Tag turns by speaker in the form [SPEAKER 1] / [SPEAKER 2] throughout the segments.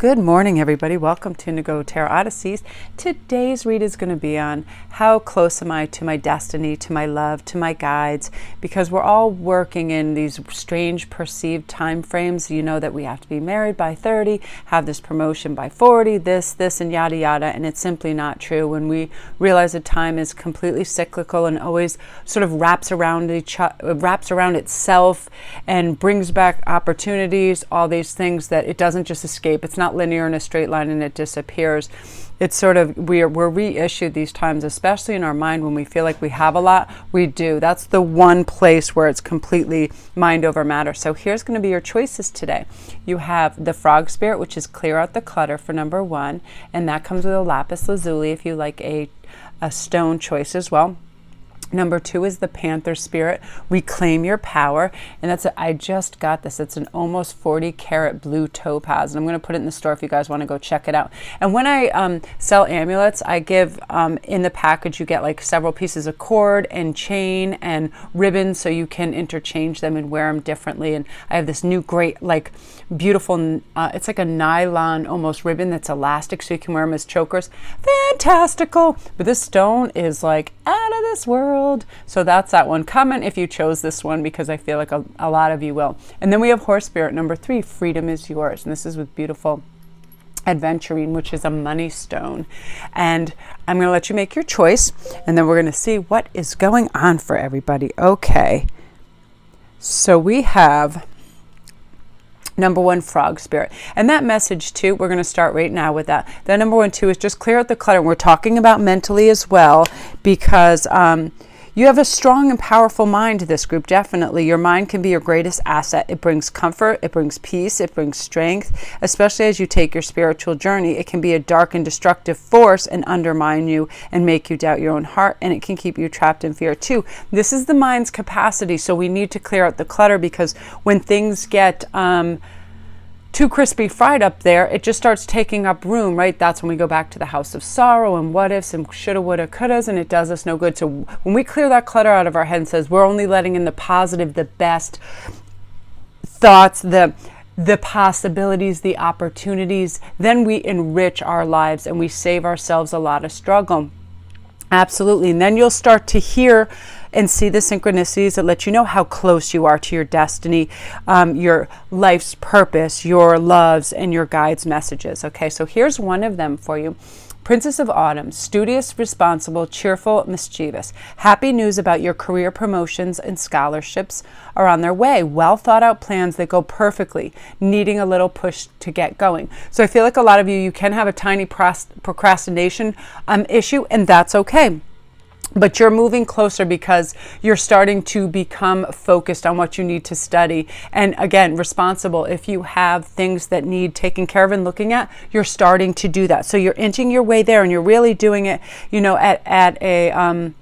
[SPEAKER 1] Good morning, everybody. Welcome to Instantgo Tarot Odysseys. Today's read is going to be on how close am I to my destiny, to my love, to my guides, because we're all working in these strange perceived time frames. You know that we have to be married by 30, have this promotion by 40, this, and yada, yada, and it's simply not true. When we realize that time is completely cyclical and always sort of wraps around itself and brings back opportunities, all these things, that it doesn't just escape. It's not linear in a straight line and it disappears. It's sort of, we're reissued these times, especially in our mind. When we feel like we have a lot, we do. That's the one place where it's completely mind over matter. So here's going to be your choices today. You have the Frog Spirit, which is clear out the clutter for number 1, and that comes with a lapis lazuli if you like a stone choice as well. Number 2 is the Panther Spirit, reclaim your power. And that's I just got this. It's an almost 40 karat blue topaz. And I'm going to put it in the store if you guys want to go check it out. And when I sell amulets, I give in the package, you get like several pieces of cord and chain and ribbon so you can interchange them and wear them differently. And I have this new great, like beautiful, it's like a nylon almost ribbon that's elastic so you can wear them as chokers. Fantastical. But this stone is like out of this world. So that's that one. Comment if you chose this one, because I feel like a lot of you will. And then we have Horse Spirit, number 3, freedom is yours. And this is with beautiful aventurine, which is a money stone. And I'm going to let you make your choice, and then we're going to see what is going on for everybody. Okay. So we have number 1, Frog Spirit. And that message too, we're going to start right now with that. The number 1 too is just clear out the clutter. We're talking about mentally as well, because you have a strong and powerful mind, this group, definitely. Your mind can be your greatest asset. It brings comfort, it brings peace, it brings strength, especially as you take your spiritual journey. It can be a dark and destructive force and undermine you and make you doubt your own heart, and it can keep you trapped in fear too. This is the mind's capacity, so we need to clear out the clutter, because when things get too crispy fried up there, it just starts taking up room, right? That's when we go back to the house of sorrow and what ifs and shoulda, woulda, couldas, and it does us no good. So when we clear that clutter out of our head and says we're only letting in the positive, the best thoughts, the possibilities, the opportunities, then we enrich our lives and we save ourselves a lot of struggle. Absolutely. And then you'll start to hear and see the synchronicities that let you know how close you are to your destiny, your life's purpose, your loves, and your guides' messages. Okay, so here's one of them for you. Princess of Autumn, studious, responsible, cheerful, mischievous. Happy news about your career promotions and scholarships are on their way. Well thought out plans that go perfectly, needing a little push to get going. So I feel like a lot of you can have a tiny procrastination issue, and that's okay. But you're moving closer because you're starting to become focused on what you need to study. And again, responsible. If you have things that need taken care of and looking at, you're starting to do that. So you're inching your way there, and you're really doing it, at a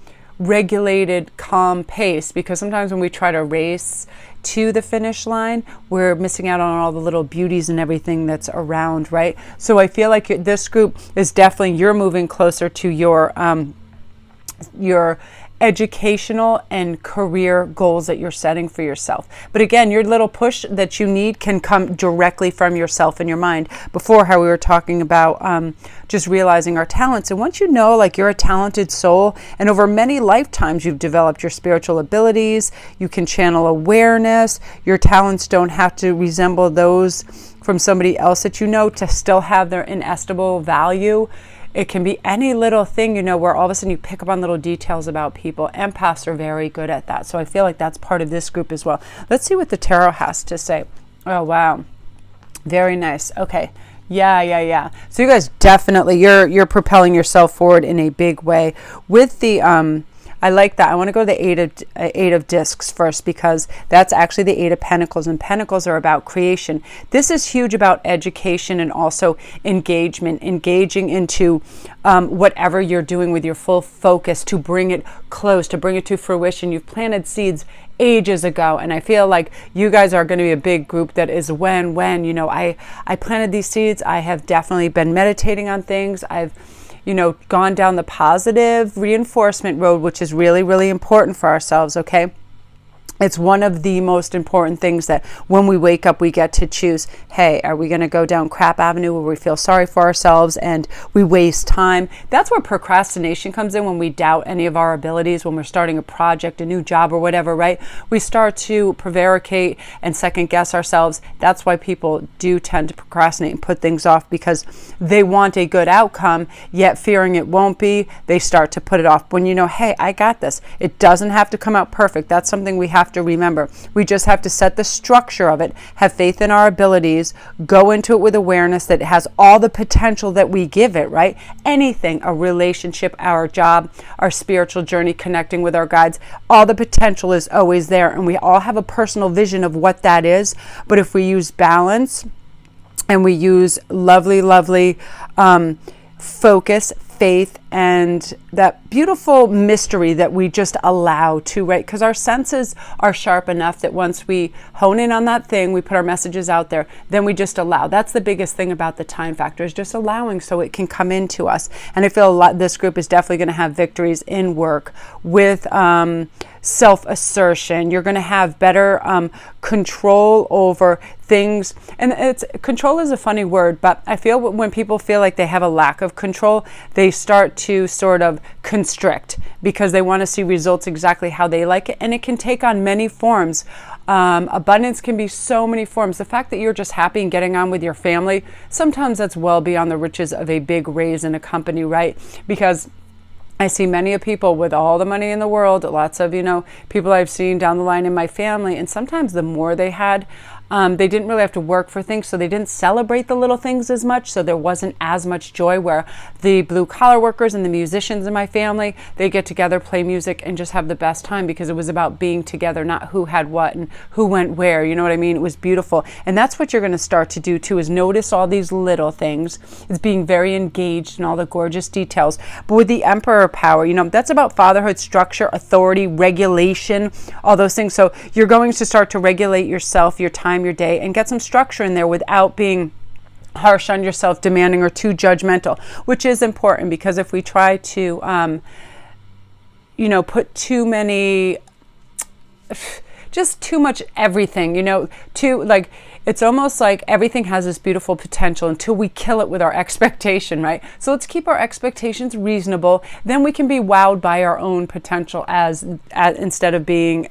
[SPEAKER 1] regulated, calm pace. Because sometimes when we try to race to the finish line, we're missing out on all the little beauties and everything that's around, right? So I feel like this group is definitely, you're moving closer to your educational and career goals that you're setting for yourself. But again, your little push that you need can come directly from yourself and your mind. Before, how we were talking about just realizing our talents. And once you know, like, you're a talented soul, and over many lifetimes you've developed your spiritual abilities, you can channel awareness. Your talents don't have to resemble those from somebody else that you know to still have their inestimable value. It can be any little thing, where all of a sudden you pick up on little details about people. Empaths are very good at that. So I feel like that's part of this group as well. Let's see what the tarot has to say. Oh, wow. Very nice. Okay. Yeah. So you guys definitely, you're propelling yourself forward in a big way with the, I like that. I want to go to the eight of discs first, because that's actually the 8 of Pentacles, and Pentacles are about creation. This is huge about education and also engaging into whatever you're doing with your full focus to bring it close, to bring it to fruition. You've planted seeds ages ago, and I feel like you guys are going to be a big group that is when I planted these seeds. I have definitely been meditating on things. I've gone down the positive reinforcement road, which is really, really important for ourselves, okay? It's one of the most important things that when we wake up, we get to choose, hey, are we going to go down crap avenue where we feel sorry for ourselves and we waste time? That's where procrastination comes in, when we doubt any of our abilities, when we're starting a project, a new job or whatever, right? We start to prevaricate and second guess ourselves. That's why people do tend to procrastinate and put things off, because they want a good outcome, yet fearing it won't be, they start to put it off. When you know, hey, I got this. It doesn't have to come out perfect. That's something we have to remember. We just have to set the structure of it, have faith in our abilities, go into it with awareness that it has all the potential that we give it, right? Anything, a relationship, our job, our spiritual journey, connecting with our guides, all the potential is always there. And we all have a personal vision of what that is. But if we use balance and we use lovely focus, faith, and that beautiful mystery that we just allow to, right? Because our senses are sharp enough that once we hone in on that thing, we put our messages out there, then we just allow. That's the biggest thing about the time factor, is just allowing so it can come into us. And I feel this group is definitely going to have victories in work with self-assertion. You're going to have better control over things. And control is a funny word, but I feel when people feel like they have a lack of control, they start to sort of constrict because they want to see results exactly how they like it. And it can take on many forms. Abundance can be so many forms. The fact that you're just happy and getting on with your family, sometimes that's well beyond the riches of a big raise in a company, right? Because I see many of people with all the money in the world, lots of, people I've seen down the line in my family, and sometimes the more they had, they didn't really have to work for things, so they didn't celebrate the little things as much, so there wasn't as much joy. Where the blue-collar workers and the musicians in my family, they get together, play music, and just have the best time, because it was about being together, not who had what and who went where, you know what I mean? It was beautiful. And that's what you're going to start to do too, is notice all these little things. It's being very engaged in all the gorgeous details. But with the Emperor power, that's about fatherhood, structure, authority, regulation, all those things. So you're going to start to regulate yourself, your time, your day, and get some structure in there without being harsh on yourself, demanding, or too judgmental, which is important, because if we try to put too many, just too much everything, it's almost like everything has this beautiful potential until we kill it with our expectation, right? So let's keep our expectations reasonable. Then we can be wowed by our own potential as instead of being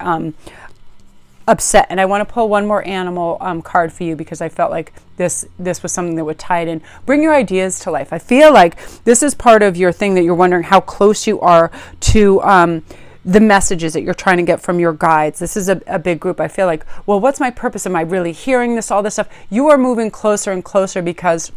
[SPEAKER 1] upset. And I want to pull one more animal card for you, because I felt like this was something that would tie it in. Bring your ideas to life. I feel like this is part of your thing that you're wondering how close you are to the messages that you're trying to get from your guides. This is a big group. I feel like, well, what's my purpose? Am I really hearing this, all this stuff? You are moving closer and closer, because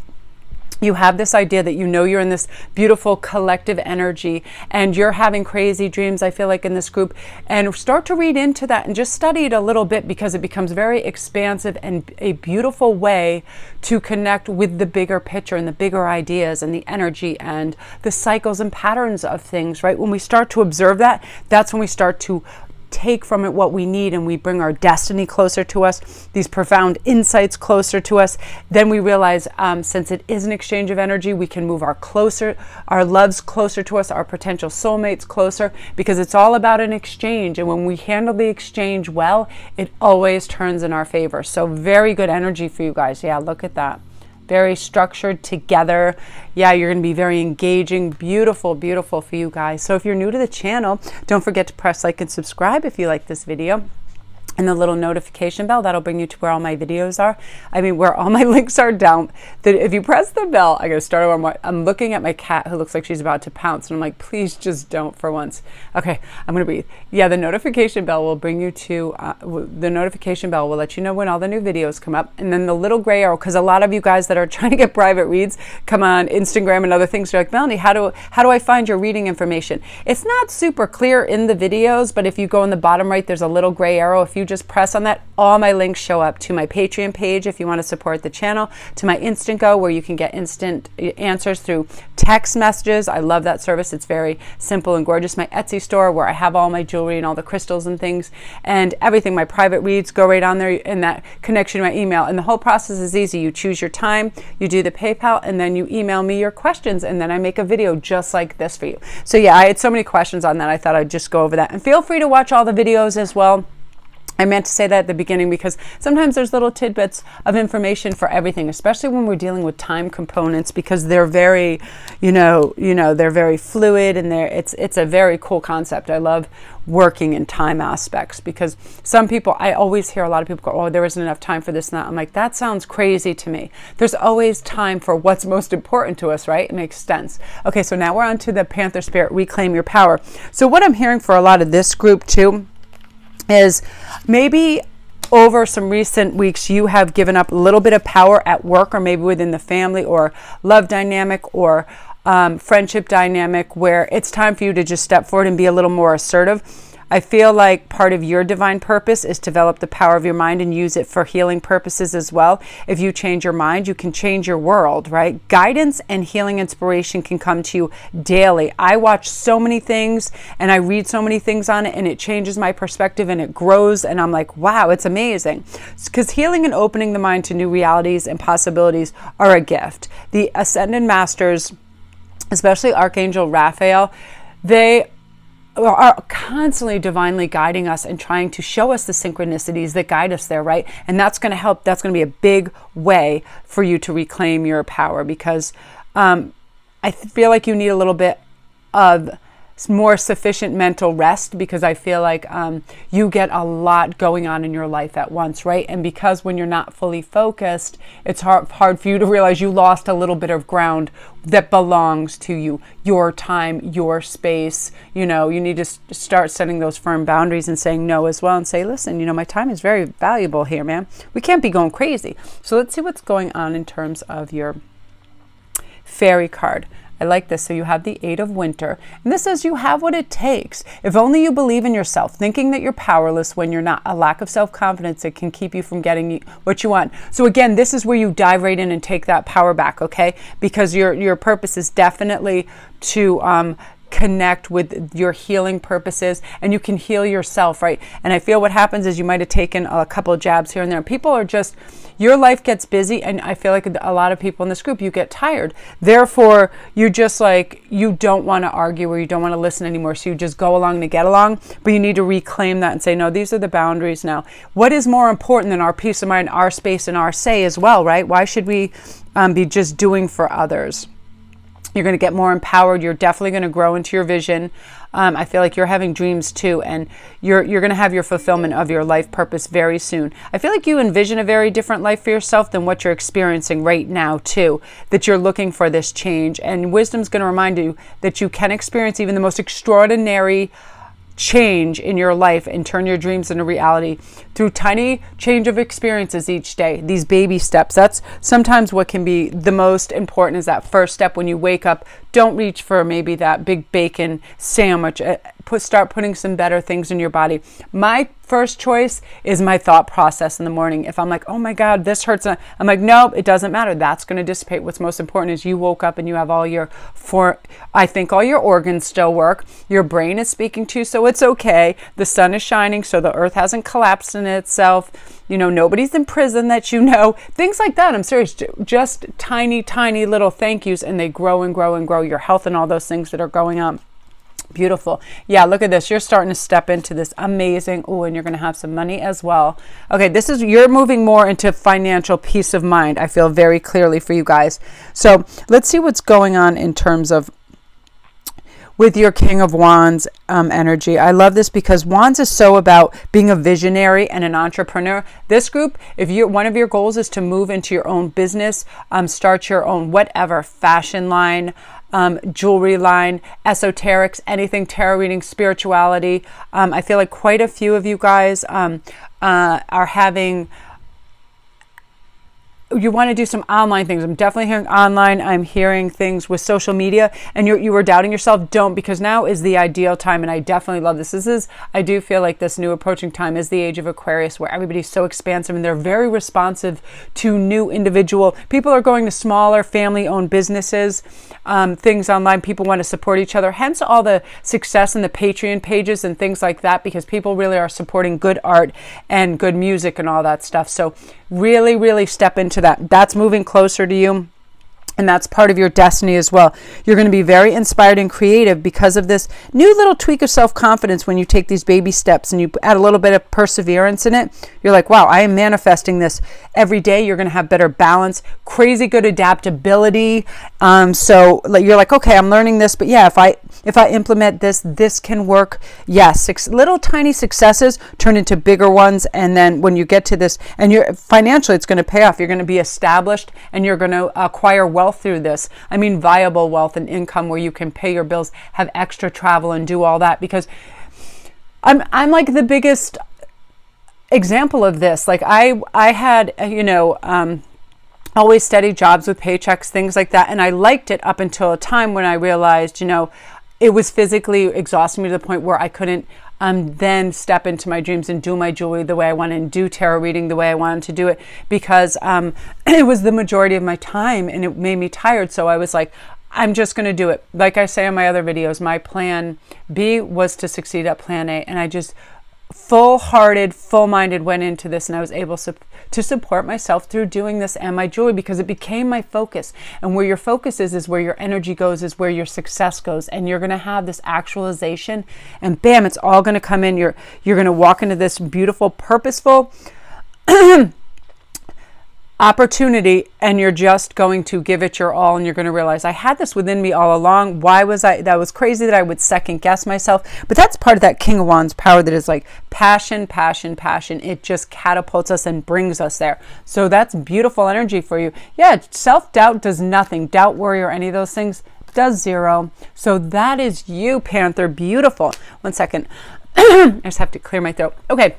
[SPEAKER 1] you have this idea that you're in this beautiful collective energy, and you're having crazy dreams, I feel like, in this group. And start to read into that and just study it a little bit, because it becomes very expansive and a beautiful way to connect with the bigger picture and the bigger ideas and the energy and the cycles and patterns of things, right? When we start to observe that, that's when we start to take from it what we need, and we bring our destiny closer to us, these profound insights closer to us. Then we realize, since it is an exchange of energy, we can move our loves closer to us, our potential soulmates closer, because it's all about an exchange. And when we handle the exchange well, it always turns in our favor. So very good energy for you guys. Yeah, look at that. Very structured together. Yeah, you're going to be very engaging. Beautiful, beautiful for you guys. So if you're new to the channel, don't forget to press like and subscribe if you like this video. And the little notification bell, that'll bring you to where all my videos are. Where all my links are down. If you press the bell, I gotta start over. I'm looking at my cat who looks like she's about to pounce, and I'm like, please just don't for once. Okay, I'm gonna breathe. Yeah, the notification bell will bring you to, the notification bell will let you know when all the new videos come up. And then the little gray arrow, because a lot of you guys that are trying to get private reads come on Instagram and other things, you're like, Melanie, how do I find your reading information? It's not super clear in the videos, but if you go in the bottom right, there's a little gray arrow. If you just press on that, all my links show up to my Patreon page if you want to support the channel, to my Instantgo, where you can get instant answers through text messages. I love that service. It's very simple and gorgeous. My Etsy store, where I have all my jewelry and all the crystals and things and everything. My private reads go right on there in that connection to my email. And the whole process is easy. You choose your time, you do the PayPal, and then you email me your questions, and then I make a video just like this for you. So yeah, I had so many questions on that. I thought I'd just go over that. And feel free to watch all the videos as well. I meant to say that at the beginning because sometimes there's little tidbits of information for everything, especially when we're dealing with time components, because they're very, they're very fluid, and it's a very cool concept. I love working in time aspects because some people, I always hear a lot of people go, oh, there isn't enough time for this and that. I'm like, that sounds crazy to me. There's always time for what's most important to us, right? It makes sense. Okay, so now we're on to the Panther Spirit, Reclaim Your Power. So what I'm hearing for a lot of this group too is maybe over some recent weeks you have given up a little bit of power at work, or maybe within the family or love dynamic or friendship dynamic, where it's time for you to just step forward and be a little more assertive. I feel like part of your divine purpose is to develop the power of your mind and use it for healing purposes as well. If you change your mind, you can change your world, right? Guidance and healing inspiration can come to you daily. I watch so many things and I read so many things on it, and it changes my perspective and it grows, and I'm like, wow, it's amazing. Because healing and opening the mind to new realities and possibilities are a gift. The Ascended Masters, especially Archangel Raphael, they are constantly divinely guiding us and trying to show us the synchronicities that guide us there, right? And that's going to help. That's going to be a big way for you to reclaim your power, because I feel like you need a little bit of more sufficient mental rest, because I feel like you get a lot going on in your life at once, right? And because when you're not fully focused, it's hard for you to realize you lost a little bit of ground that belongs to you, your time, your space. You need to start setting those firm boundaries and saying no as well, and say, listen, my time is very valuable here, man. We can't be going crazy. So let's see what's going on in terms of your fairy card. I like this. So you have the Eight of Winter, and this says you have what it takes. If only you believe in yourself. Thinking that you're powerless when you're not. A lack of self-confidence that can keep you from getting what you want. So again, this is where you dive right in and take that power back, okay? Because your purpose is definitely to connect with your healing purposes, and you can heal yourself, right? And I feel what happens is you might have taken a couple of jabs here and there. People are just, your life gets busy, and I feel like a lot of people in this group, you get tired. Therefore, you just you don't want to argue, or you don't want to listen anymore. So you just go along to get along, but you need to reclaim that and say, no, these are the boundaries now. What is more important than our peace of mind, our space, and our say as well, right? Why should we be just doing for others? You're going to get more empowered. You're definitely going to grow into your vision. I feel like you're having dreams too, and you're going to have your fulfillment of your life purpose very soon. I feel like you envision a very different life for yourself than what you're experiencing right now too, that you're looking for this change. And wisdom's going to remind you that you can experience even the most extraordinary change in your life and turn your dreams into reality through tiny change of experiences each day, these baby steps. That's sometimes what can be the most important, is that first step when you wake up. Don't reach for maybe that big bacon sandwich. Start putting some better things in your body. My first choice is my thought process in the morning. If I'm like, oh my God, this hurts, I'm like, nope, it doesn't matter. That's going to dissipate. What's most important is you woke up and you have all your organs still work. Your brain is speaking to you, so it's okay. The sun is shining, so the earth hasn't collapsed in itself. Nobody's in prison that things like that. I'm serious. Just tiny, tiny little thank yous, and they grow and grow and grow your health and all those things that are going on. Beautiful. Yeah, look at this. You're starting to step into this amazing. Oh, and you're going to have some money as well. Okay, you're moving more into financial peace of mind. I feel very clearly for you guys. So let's see what's going on in terms of with your King of Wands energy. I love this because Wands is so about being a visionary and an entrepreneur. This group, if one of your goals is to move into your own business, start your own whatever fashion line, jewelry line, esoterics, anything, tarot reading, spirituality. I feel like quite a few of you guys are having, you want to do some online things. I'm definitely hearing online. I'm hearing things with social media, and you were doubting yourself. Don't, because now is the ideal time, and I definitely love this. I do feel like this new approaching time is the age of Aquarius, where everybody's so expansive and they're very responsive to new individual. People are going to smaller family-owned businesses, things online. People want to support each other. Hence all the success in the Patreon pages and things like that, because people really are supporting good art and good music and all that stuff. So really, really step into that. That's moving closer to you. And that's part of your destiny as well. You're going to be very inspired and creative because of this new little tweak of self-confidence. When you take these baby steps and you add a little bit of perseverance in it, you're like, wow, I am manifesting this every day. You're going to have better balance, crazy good adaptability. So you're like, okay, I'm learning this, but yeah, if I implement this, this can work. Yes, little tiny successes turn into bigger ones. And then when you get to this, and you're financially, it's going to pay off. You're going to be established and you're going to acquire wealth through this. I mean, viable wealth and income where you can pay your bills, have extra travel and do all that, because I'm like the biggest example of this. Like I had, always steady jobs with paychecks, things like that. And I liked it up until a time when I realized, it was physically exhausting me to the point where I couldn't then step into my dreams and do my jewelry the way I wanted and do tarot reading the way I wanted to do it, because it was the majority of my time and it made me tired. So I was like, I'm just going to do it. Like I say in my other videos, my plan B was to succeed at plan A. And I just full-hearted, full-minded went into this, and I was able to support myself through doing this and my jewelry, because it became my focus. And where your focus is where your energy goes, is where your success goes. And you're going to have this actualization, and bam, it's all going to come in. You're going to walk into this beautiful, purposeful opportunity, and you're just going to give it your all, and you're going to realize, I had this within me all along. Why was that was crazy that I would second guess myself. But that's part of that King of Wands power that is like passion, passion, passion. It just catapults us and brings us there. So that's beautiful energy for you. Yeah, self-doubt does nothing. Doubt, worry, or any of those things does zero. So that is you, Panther. Beautiful. One second. I just have to clear my throat. Okay.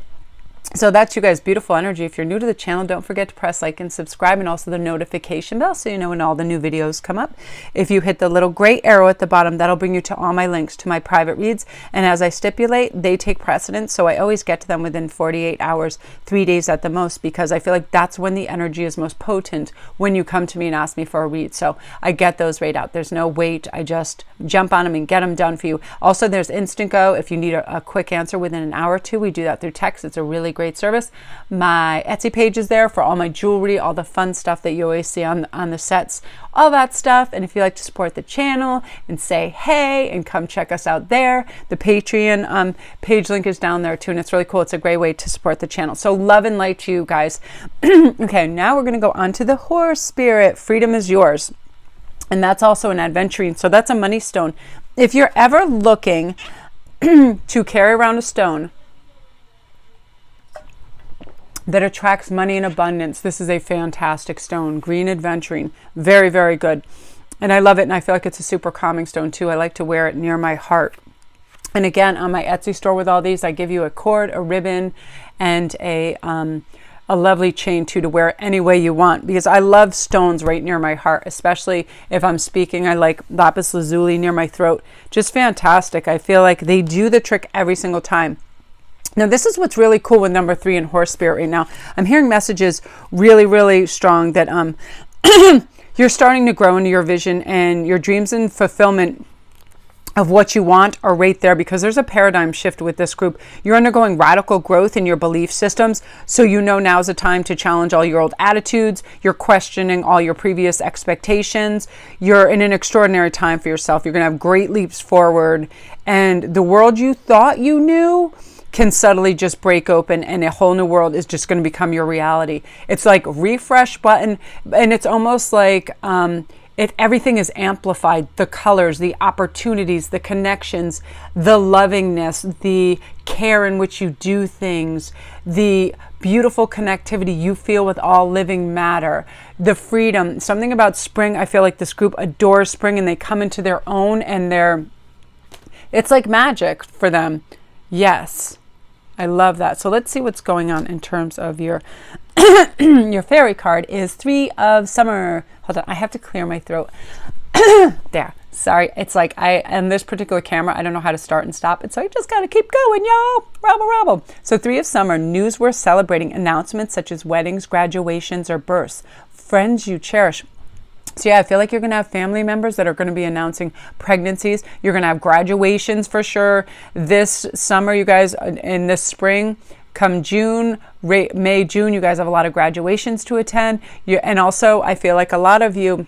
[SPEAKER 1] So that's you guys, beautiful energy. If you're new to the channel, don't forget to press like and subscribe, and also the notification bell so you know when all the new videos come up. If you hit the little gray arrow at the bottom, that'll bring you to all my links to my private reads. And as I stipulate, they take precedence. So I always get to them within 48 hours, 3 days at the most, because I feel like that's when the energy is most potent, when you come to me and ask me for a read. So I get those right out. There's no wait. I just jump on them and get them done for you. Also, there's Instantgo. If you need a quick answer within an hour or two, we do that through text. It's a really great service. My Etsy page is there for all my jewelry, all the fun stuff that you always see on the sets, all that stuff. And if you like to support the channel and say hey and come check us out there, the Patreon page link is down there too, and it's really cool. It's a great way to support the channel. So love and light to you guys. Okay, now we're going to go on to the Horse Spirit. Freedom is yours. And that's also an adventuring. So that's a money stone. If you're ever looking to carry around a stone that attracts money in abundance, this is a fantastic stone. Green adventuring. Very, very good. And I love it. And I feel like it's a super calming stone too. I like to wear it near my heart. And again, on my Etsy store with all these, I give you a cord, a ribbon, and a lovely chain too, to wear any way you want, because I love stones right near my heart, especially if I'm speaking. I like lapis lazuli near my throat. Just fantastic. I feel like they do the trick every single time. Now, this is what's really cool with number 3 in Horse Spirit right now. I'm hearing messages really, really strong that you're starting to grow into your vision, and your dreams and fulfillment of what you want are right there, because there's a paradigm shift with this group. You're undergoing radical growth in your belief systems. So you know now's the time to challenge all your old attitudes. You're questioning all your previous expectations. You're in an extraordinary time for yourself. You're going to have great leaps forward. And the world you thought you knew can suddenly just break open, and a whole new world is just going to become your reality. It's like refresh button, and it's almost like everything is amplified. The colors, the opportunities, the connections, the lovingness, the care in which you do things, the beautiful connectivity you feel with all living matter, the freedom. Something about spring, I feel like this group adores spring, and they come into their own, and it's like magic for them. Yes. I love that. So let's see what's going on in terms of your your fairy card is 3 of Summer. Hold on, I have to clear my throat. There. Sorry. It's like on this particular camera, I don't know how to start and stop it. So I just got to keep going, y'all. Rabble, rabble. So 3 of Summer, news worth celebrating, announcements such as weddings, graduations, or births, friends you cherish. So yeah, I feel like you're going to have family members that are going to be announcing pregnancies. You're going to have graduations for sure. This summer, you guys, in this spring, come June, May, June, you guys have a lot of graduations to attend. And also, I feel like a lot of you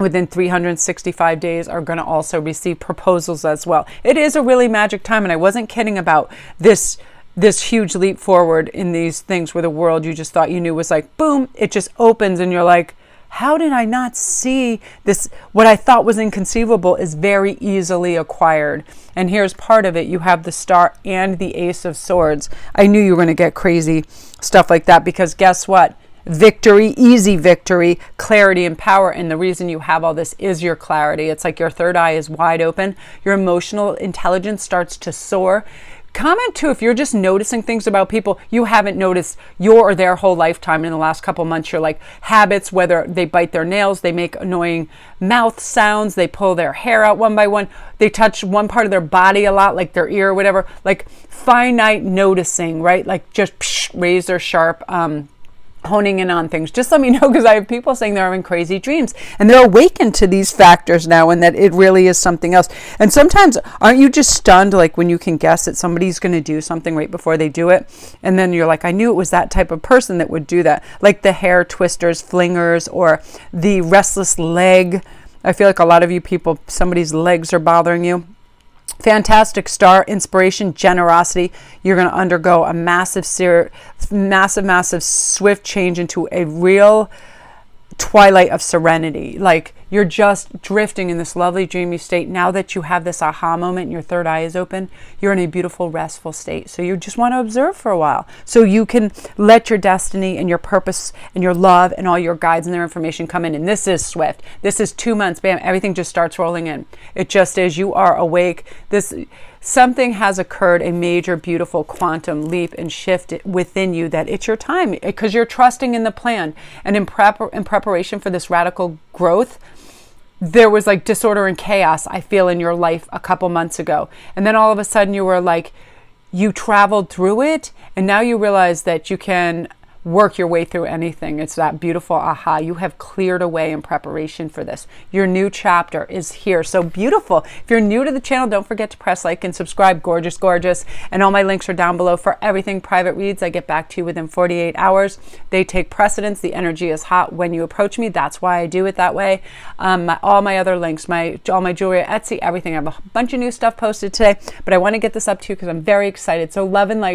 [SPEAKER 1] within 365 days are going to also receive proposals as well. It is a really magic time, and I wasn't kidding about this huge leap forward in these things where the world you just thought you knew was like, boom, it just opens and you're like, how did I not see this? What I thought was inconceivable is very easily acquired. And here's part of it. You have the Star and the Ace of Swords. I knew you were going to get crazy stuff like that, because guess what? Victory, easy victory, clarity and power. And the reason you have all this is your clarity. It's like your third eye is wide open. Your emotional intelligence starts to soar. Comment too if you're just noticing things about people you haven't noticed your or their whole lifetime in the last couple months. You're like habits, whether they bite their nails, they make annoying mouth sounds, they pull their hair out one by one, they touch one part of their body a lot, like their ear or whatever, like finite noticing, right? Like just razor sharp, honing in on things. Just let me know, because I have people saying they're having crazy dreams and they're awakened to these factors now, and that it really is something else. And sometimes aren't you just stunned, like when you can guess that somebody's going to do something right before they do it, and then you're like, I knew it was that type of person that would do that, like the hair twisters, flingers, or the restless leg. I feel like a lot of you people, somebody's legs are bothering you. Fantastic Star, inspiration, generosity. You're going to undergo a massive, swift change into a real twilight of serenity. Like you're just drifting in this lovely dreamy state. Now that you have this aha moment and your third eye is open, you're in a beautiful, restful state. So you just want to observe for a while, so you can let your destiny and your purpose and your love and all your guides and their information come in. And this is swift. This is 2 months. Bam, everything just starts rolling in. It just is. You are awake. Something has occurred, a major, beautiful quantum leap and shift within you, that it's your time, because you're trusting in the plan. And in preparation for this radical growth, there was like disorder and chaos, I feel, in your life a couple months ago. And then all of a sudden you were like, you traveled through it, and now you realize that you can work your way through anything. It's that beautiful aha. You have cleared a way in preparation for this. Your new chapter is here. So beautiful. If you're new to the channel, don't forget to press like and subscribe. Gorgeous, gorgeous. And all my links are down below for everything private reads. I get back to you within 48 hours. They take precedence. The energy is hot when you approach me. That's why I do it that way. All my other links, all my jewelry, Etsy, everything. I have a bunch of new stuff posted today, but I want to get this up to you because I'm very excited. So love and light.